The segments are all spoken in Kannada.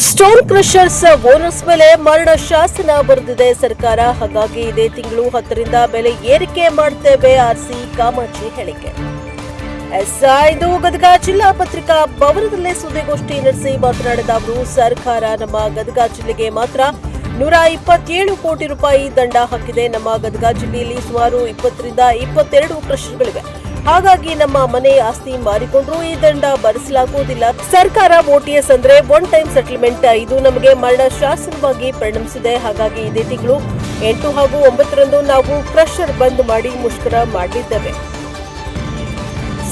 ಸ್ಟೋನ್ ಕ್ರಷರ್ಸ್ ಬೋನಸ್ ಮೇಲೆ ಮರಣ ಶಾಸನ ಬರೆದಿದೆ ಸರ್ಕಾರ. ಹಾಗಾಗಿ ಇದೇ ತಿಂಗಳು 10ರಿಂದ ಬೆಲೆ ಏರಿಕೆ ಮಾಡುತ್ತೇವೆ ಆರ್ಸಿ ಕಾಮಾಕ್ಷಿ ಹೇಳಿಕೆ. ಇದು ಗದಗ ಜಿಲ್ಲಾ ಪತ್ರಿಕಾ ಭವನದಲ್ಲೇ ಸುದ್ದಿಗೋಷ್ಠಿ ನಡೆಸಿ ಮಾತನಾಡಿದ ಅವರು, ಸರ್ಕಾರ ನಮ್ಮ ಗದಗ ಜಿಲ್ಲೆಗೆ ಮಾತ್ರ 127 ಕೋಟಿ ರೂಪಾಯಿ ದಂಡ ಹಾಕಿದೆ. ನಮ್ಮ ಗದಗ ಜಿಲ್ಲೆಯಲ್ಲಿ ಸುಮಾರು 20ರಿಂದ 22 ಕ್ರಷರ್ಗಳಿವೆ. ಹಾಗಾಗಿ ನಮ್ಮ ಮನೆ ಆಸ್ತಿ ಮಾರಿಕೊಂಡ್ರೂ ಈ ದಂಡ ಭರಿಸಲಾಗುವುದಿಲ್ಲ. ಸರ್ಕಾರ ಓಟಿಎಸ್ ಅಂದ್ರೆ ಒನ್ ಟೈಮ್ ಸೆಟಲ್ಮೆಂಟ್, ಇದು ನಮಗೆ ಮರಣ ಶಾಸನವಾಗಿ ಪರಿಣಮಿಸಿದೆ. ಹಾಗಾಗಿ ಇದೇ ತಿಂಗಳು 8 ಹಾಗೂ 9ರಂದು ನಾವು ಕ್ರಷರ್ ಬಂದ್ ಮಾಡಿ ಮುಷ್ಕರ ಮಾಡಲಿದ್ದೇವೆ.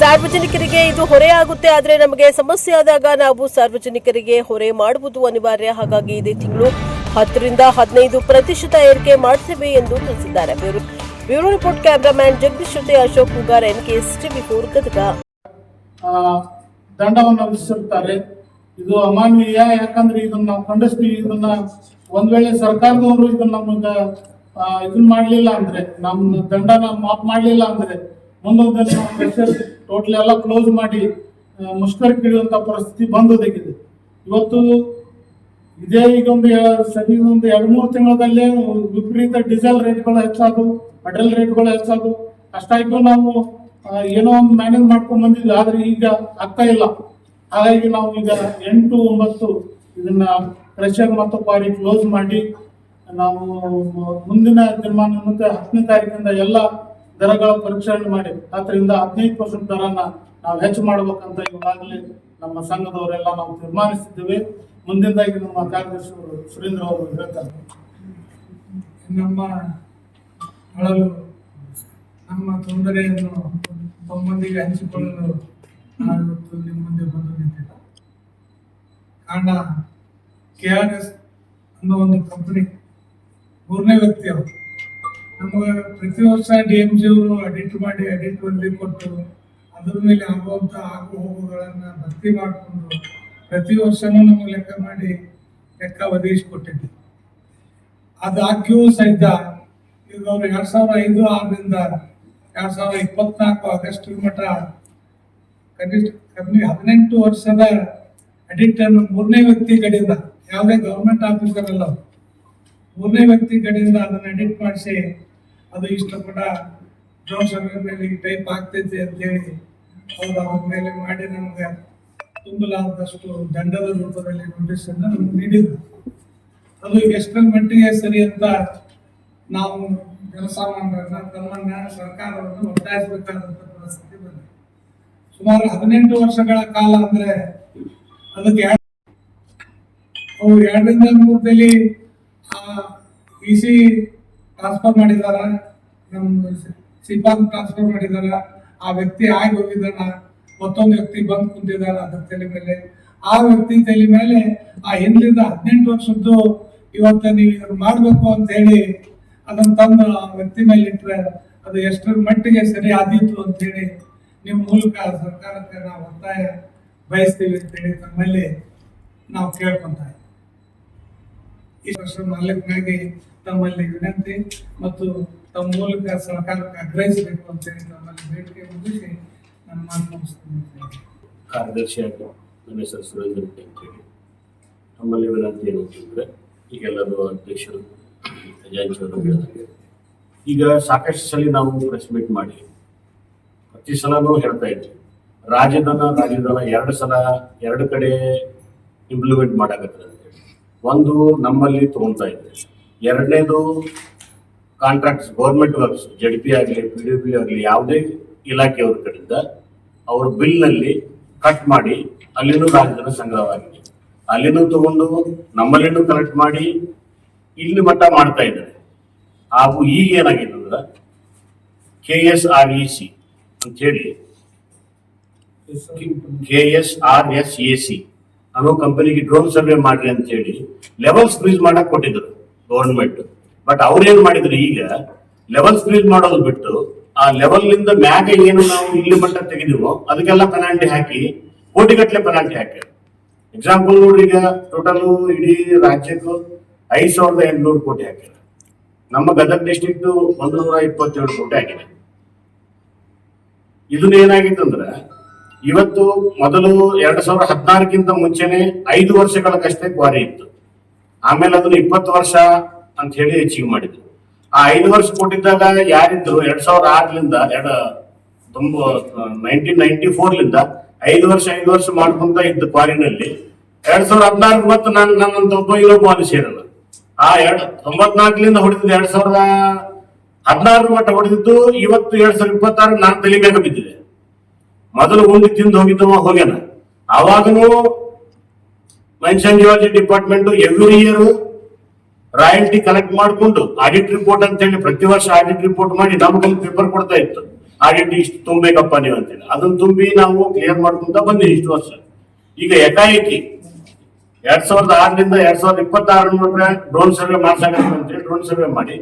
ಸಾರ್ವಜನಿಕರಿಗೆ ಇದು ಹೊರೆಯಾಗುತ್ತೆ, ಆದರೆ ನಮಗೆ ಸಮಸ್ಯೆ ಆದಾಗ ನಾವು ಸಾರ್ವಜನಿಕರಿಗೆ ಹೊರೆ ಮಾಡುವುದು ಅನಿವಾರ್ಯ. ಹಾಗಾಗಿ ಇದೇ ತಿಂಗಳು 10ರಿಂದ 15% ಏರಿಕೆ ಮಾಡ್ತೇವೆ ಎಂದು ತಿಳಿಸಿದ್ದಾರೆ. ಬ್ಯೂರೋ ರಿಪೋರ್ಟ್, ಕ್ಯಾಮರಾಮ್ಯಾನ್ ಜಗದೀಶ್ ಜೊತೆ ಅಶೋಕ್ ಹುಗಾರ್, NKS TV4 ಗದಗ. ದಂಡವನ್ನು ವಿಧಿಸಿರ್ತಾರೆ. ಇದು ಅಮಾನವೀಯ. ಯಾಕಂದ್ರೆ ಇದನ್ನ ನಾವು ಖಂಡಿಸ್ತೀವಿ. ಇದನ್ನ ಒಂದ್ ವೇಳೆ ಸರ್ಕಾರದವರು ಇದನ್ನ ನಮಗ ಇದನ್ನ ಮಾಡ್ಲಿಲ್ಲ ಅಂದ್ರೆ, ನಮ್ಮ ದಂಡನ ಮಾಫ್ ಮಾಡ್ಲಿಲ್ಲ ಅಂದ್ರೆ ಮುಂದೊಂದು ಟೋಟಲ್ ಎಲ್ಲ ಕ್ಲೋಸ್ ಮಾಡಿ ಮುಷ್ಕರಕ್ಕೆ ಇಡುವಂತ ಪರಿಸ್ಥಿತಿ ಬಂದೊದಗಿದೆ. ಇವತ್ತು ಇದೇ ಈಗ ಒಂದು 2-3 ತಿಂಗಳಲ್ಲೇ ವಿಪರೀತ ಡೀಸೆಲ್ ರೇಟ್ಗಳು ಹೆಚ್ಚಾದವು, ಪೆಟ್ರೋಲ್ ರೇಟ್ಗಳು ಹೆಚ್ಚಾದವು. ಅಷ್ಟಾಯ್ತು ನಾವು ಏನೋ ಒಂದು ಮ್ಯಾನೇಜ್ ಮಾಡ್ಕೊಂಡ್ ಬಂದಿದ್ವಿ, ಆದ್ರೆ ಈಗ ಆಗ್ತಾ ಇಲ್ಲ. ಹಾಗಾಗಿ ನಾವು ಈಗ 8-9 ಇದನ್ನ ಕ್ರಷರ್ ಮತ್ತು ಕ್ವಾರಿ ಕ್ಲೋಸ್ ಮಾಡಿ ನಾವು ಮುಂದಿನ ದಿನಮಾನ ಮತ್ತೆ 10ನೇ ತಾರೀಕಿಂದ ಎಲ್ಲ ದರಗಳ ಪರಿಷ್ಕರಣೆ ಮಾಡಿ 10ರಿಂದ 15% ದರನ ನಾವು ಹೆಚ್ಚು ಮಾಡ್ಬೇಕಂತ ಈಗಾಗಲೇ ನಮ್ಮ ಸಂಘದವರೆಲ್ಲ ನಾವು ತೀರ್ಮಾನಿಸಿದ್ದೇವೆ. ಮುಂದಿನದಾಗಿ ನಮ್ಮ ಕಾರ್ಯದರ್ಶಿ ಸುರೇಂದ್ರ ಅವರು ಹೇಳ್ತಾರೆ. ನಮ್ಮ ಅಳಲು ನಮ್ಮ ತೊಂದರೆಯನ್ನು ತಮ್ಮೊಂದಿಗೆ ಹಂಚಿಕೊಳ್ಳಲು ನಾನು ಇವತ್ತು ನಿಮ್ಮ ಮುಂದೆ ಬಂದು ನಿಂತಿದ್ದೆ. ಕಾರಣ KRS ಅನ್ನೋ ಒಂದು ಕಂಪನಿ 3ನೇ ವ್ಯಕ್ತಿ ಅವರು ನಮಗೆ ಪ್ರತಿ ವರ್ಷ DMG ಅವರು ಅಡಿಟ್ ಮಾಡಿ ಅಡಿಟ್ ವರದಿ ಕೊಟ್ಟು ಅದ್ರ ಮೇಲೆ ಆಗುವಂತ ಆಗು ಹೋಗುಗಳನ್ನ ಭರ್ತಿ ಮಾಡಿಕೊಂಡು ಪ್ರತಿ ವರ್ಷನೂ ನಮಗೆ ಲೆಕ್ಕ ಮಾಡಿ ಲೆಕ್ಕ ಒದಗಿಸಿಕೊಟ್ಟಿದ್ದೆ. ಅದಾಗ್ಯೂ ಸಹಿತ ಈಗ ಅವರು 2005-6ರಿಂದ 2024 ಆಗಸ್ಟ್ ಮಟ್ಟ ಕನಿಷ್ಠ 18 ವರ್ಷದ ಅಡಿಟ್ ಅನ್ನು 3ನೇ ವ್ಯಕ್ತಿ ಕಡೆಯಿಂದ, ಯಾವುದೇ ಗವರ್ಮೆಂಟ್ ಆಫೀಸರ್ ಅಲ್ಲ, 3ನೇ ವ್ಯಕ್ತಿ ಕಡೆಯಿಂದ ಅದನ್ನ ಎಡಿಟ್ ಮಾಡಿಸಿ ಅದು ಇಷ್ಟ ಕೂಡ ಡ್ರೋನ್ ಸರ್ವೆ ಮೇಲೆ ಟೈಪ್ ಆಗ್ತೈತಿ ಅಂತ ಹೇಳಿ ಅವ್ರು ಅವ್ರ ಮೇಲೆ ಮಾಡಿ ನಮ್ಗೆ ತುಂಬಲಾದಷ್ಟು ದಂಡದ ರೂಪದಲ್ಲಿ ನೋಟಿಸ್ ಅನ್ನು ನಮ್ಗೆ ನೀಡಿದ್ರು. ಅದು ಎಷ್ಟರ ಮಟ್ಟಿಗೆ ಸರಿ ಅಂತ ನಾವು ಜನಸಾಮಾನ್ಯರನ್ನ ತಮ್ಮನ್ನ ಸರ್ಕಾರವನ್ನು ಒತ್ತಾಯಿಸಬೇಕಾದಂತ ಪರಿಸ್ಥಿತಿ ಬಂದಿದೆ. ಸುಮಾರು 18 ವರ್ಷಗಳ ಕಾಲ ಅಂದ್ರೆ ಅದಕ್ಕೆ 2ರಿಂದ 3 EC ಟ್ರಾನ್ಸ್ಫರ್ ಮಾಡಿದಾರ, ನಮ್ಮ ಸಿಪಾನ್ ಟ್ರಾನ್ಸ್ಫರ್ ಮಾಡಿದಾರ, ಆ ವ್ಯಕ್ತಿ ಆಗಿ ಹೋಗಿದ್ದಾನ, ಮತ್ತೊಂದು ವ್ಯಕ್ತಿ ಬಂದು ಕುಂತಿದ್ದಾನ ಅದ್ರ ತಲೆ ಮೇಲೆ. ಆ ವ್ಯಕ್ತಿ ತಲೆ ಮೇಲೆ ಆ ಹಿಂದ್ಲಿಂದ 18 ವರ್ಷದ್ದು ಇವತ್ತು ನೀವು ಇದನ್ನು ಮಾಡ್ಬೇಕು ಅಂತ ಹೇಳಿ ಅದನ್ನ ತಂದು ಆ ವ್ಯಕ್ತಿ ಮೇಲೆ ಇಟ್ರೆ ಅದು ಎಷ್ಟರ ಮಟ್ಟಿಗೆ ಸರಿ ಆದೀತು ಅಂತ ಹೇಳಿ ನಿಮ್ಮ ಮೂಲಕ ಸರ್ಕಾರಕ್ಕೆ ನಾವು ಒತ್ತಾಯ ಬಯಸ್ತೀವಿ ಅಂತ ಹೇಳಿ ತಮ್ಮಲ್ಲಿ ನಾವು ಕೇಳ್ಕೊಂತ ಈ ವರ್ಷ ಮಾಲೀಕನಾಗಿ ತಮ್ಮಲ್ಲಿ ವಿನಂತಿ ಮತ್ತು ತಮ್ಮ ಮೂಲಕ ಸರ್ಕಾರಕ್ಕೆ ಆಗ್ರಹಿಸಬೇಕು ಅಂತ ಹೇಳಿ ತಮ್ಮಲ್ಲಿ ಬೇಡಿಕೆ ಮುಗಿಸಿ ನನ್ನ ಮಾತು ಮುಗಿಸ್ತೀನಿ. ಕಾರ್ಯದರ್ಶಿಯಾಗಿ ನನ್ನ ಹೆಸರು ಸುರೇಂದ್ರ ಅಂತೇಳಿ. ನಮ್ಮಲ್ಲಿ ವಿನಂತಿ ಏನಂತಂದ್ರೆ, ಈಗೆಲ್ಲರೂ ಅಧ್ಯಕ್ಷರು ಖಜಾಂಚಿಯವರು ಹೇಳಿದಂಗೆ ಈಗ ಸಾಕಷ್ಟು ಸಲ ನಾವು ಪ್ರೆಸ್ ಮೀಟ್ ಮಾಡಿ ಪ್ರತಿ ಸಲನೂ ಹೇಳ್ತಾ ಇದ್ವಿ, ರಾಜಧನ 2 ಸಲ 2 ಕಡೆ ಇಂಪ್ಲಿಮೆಂಟ್ ಮಾಡಾಕತ್ತಾರೆ ಅಂತೇಳಿ. ಒಂದು ನಮ್ಮಲ್ಲಿ ತಗೊಂತಾ ಇದ್ದೆ, 2ನೇದು ಕಾಂಟ್ರಾಕ್ಟ್ಸ್ ಗೌರ್ಮೆಂಟ್ ವರ್ಕ್ಸ್ JDP ಆಗಲಿ PDP ಆಗಲಿ ಯಾವುದೇ ಇಲಾಖೆಯವ್ರ ಕಡೆಯಿಂದ ಅವ್ರ ಬಿಲ್ನಲ್ಲಿ ಕಟ್ ಮಾಡಿ ಅಲ್ಲಿನೂ ರಾಜಧನ ಸಂಗ್ರಹವಾಗಿದೆ. ಅಲ್ಲಿನೂ ತಗೊಂಡು ನಮ್ಮಲ್ಲಿನೂ ಕಲೆಕ್ಟ್ ಮಾಡಿ ಇಲ್ಲಿ ಮಟ್ಟ ಮಾಡ್ತಾ ಇದ್ದಾರೆ. ಹಾಗೂ ಈಗ ಏನಾಗಿದೆ ಅಂದ್ರೆ KSREC ಅಂತ ಹೇಳಿ KSRSAC ಅನ್ನೋ ಕಂಪನಿಗೆ ಡ್ರೋನ್ ಸರ್ವೆ ಮಾಡ್ರಿ ಅಂತ ಹೇಳಿ ಲೆವೆಲ್ಸ್ ಫ್ರೀಸ್ ಮಾಡಕ್ ಕೊಟ್ಟಿದ್ರು ಗೌರ್ಮೆಂಟ್. ಬಟ್ ಅವ್ರೇನ್ ಮಾಡಿದ್ರು, ಈಗ ಲೆವೆಲ್ಸ್ ಫ್ರೀಸ್ ಮಾಡೋದು ಬಿಟ್ಟು ಆ ಲೆವೆಲ್ ನಿಂದ ಮ್ಯಾಗ ಏನು ನಾವು ಇಲ್ಲಿ ಮಟ್ಟ ತೆಗೆದಿವೋ ಅದಕ್ಕೆಲ್ಲ ಪೆನಾಲ್ಟಿ ಹಾಕಿ ಕೋಟಿಗಟ್ಟಲೆ ಪೆನಾಲ್ಟಿ ಹಾಕ್ಯಾರ. ಎಕ್ಸಾಂಪಲ್ ನೋಡ್ರಿ, ಈಗ ಟೋಟಲ್ ಇಡೀ ರಾಜ್ಯಕ್ಕೂ 5,800 ಕೋಟಿ ಹಾಕ್ಯಾರ. ನಮ್ಮ ಗದಗ ಡಿಸ್ಟ್ರಿಕ್ಟ್ 127 ಕೋಟಿ ಆಗಿದೆ. ಇದನ್ನ ಏನಾಗಿತ್ತಂದ್ರ ಇವತ್ತು ಮೊದಲು 2016ಕ್ಕಿಂತ ಮುಂಚೆನೆ 5 ವರ್ಷಗಳಕ್ಕಷ್ಟೇ ಕ್ವಾರಿ ಇತ್ತು. ಆಮೇಲೆ ಅದನ್ನು 20 ವರ್ಷ ಅಂತ ಹೇಳಿ ಹೆಚ್ಚಿಗೆ ಮಾಡಿದ್ರು. ಆ 5 ವರ್ಷ ಕೊಟ್ಟಿದ್ದಾಗ ಯಾರಿದ್ರು 2006ಲಿಂದ 1994ಲಿಂದ 5 ವರ್ಷ ಮಾಡ್ಕೊಂತ ಇದ್ದ ಕ್ವಾರಿನಲ್ಲಿ 2016 ಮತ್ತು ನನ್ನಂತ ಒಬ್ಬ ಇನ್ನೊಬ್ಬ ಅಲ್ಲಿ ಸೇರಲ್ಲ. ಆ 94ಲಿಂದ ಹೊಡೆದಿದ್ದು 2016 ಮಟ್ಟ ಹೊಡೆದಿದ್ದು ಇವತ್ತು 2026 ನಾನು ತಲೆ ಮೇಲೆ ಬಿದ್ದಿದೆ. ಮೊದಲು ಉಂಡಿ ತಿಂದು ಹೋಗಿದ್ದವ ಹೋಗ್ಯಾನ. ಅವಾಗನು mines and geology department every year royalty collect ಮಾಡಿಕೊಂಡು ಆಡಿಟ್ ರಿಪೋರ್ಟ್ ಅಂತ ಹೇಳಿ ಪ್ರತಿ ವರ್ಷ ಆಡಿಟ್ ರಿಪೋರ್ಟ್ ಮಾಡಿ ನಮಗೊಂದು ಪೇಪರ್ ಕೊಡ್ತಾ ಇತ್ತು. ಆಡಿಟ್ ಇಷ್ಟು ತುಂಬಬೇಕಪ್ಪ ನೀವು ಅಂತೇಳಿ ಅದನ್ನ ತುಂಬಿ ನಾವು ಕ್ಲಿಯರ್ ಮಾಡ್ಕೊಂತ ಬಂದಿವಿ ಇಷ್ಟು ವರ್ಷ. ಈಗ ಏಕಾಏಕಿ 2006ರಿಂದ 2026 ಡ್ರೋನ್ ಸರ್ವೆ ಮಾಡ್ಸಾಕ ಅಂತೇಳಿ ಡ್ರೋನ್ ಸರ್ವೆ ಮಾಡಿ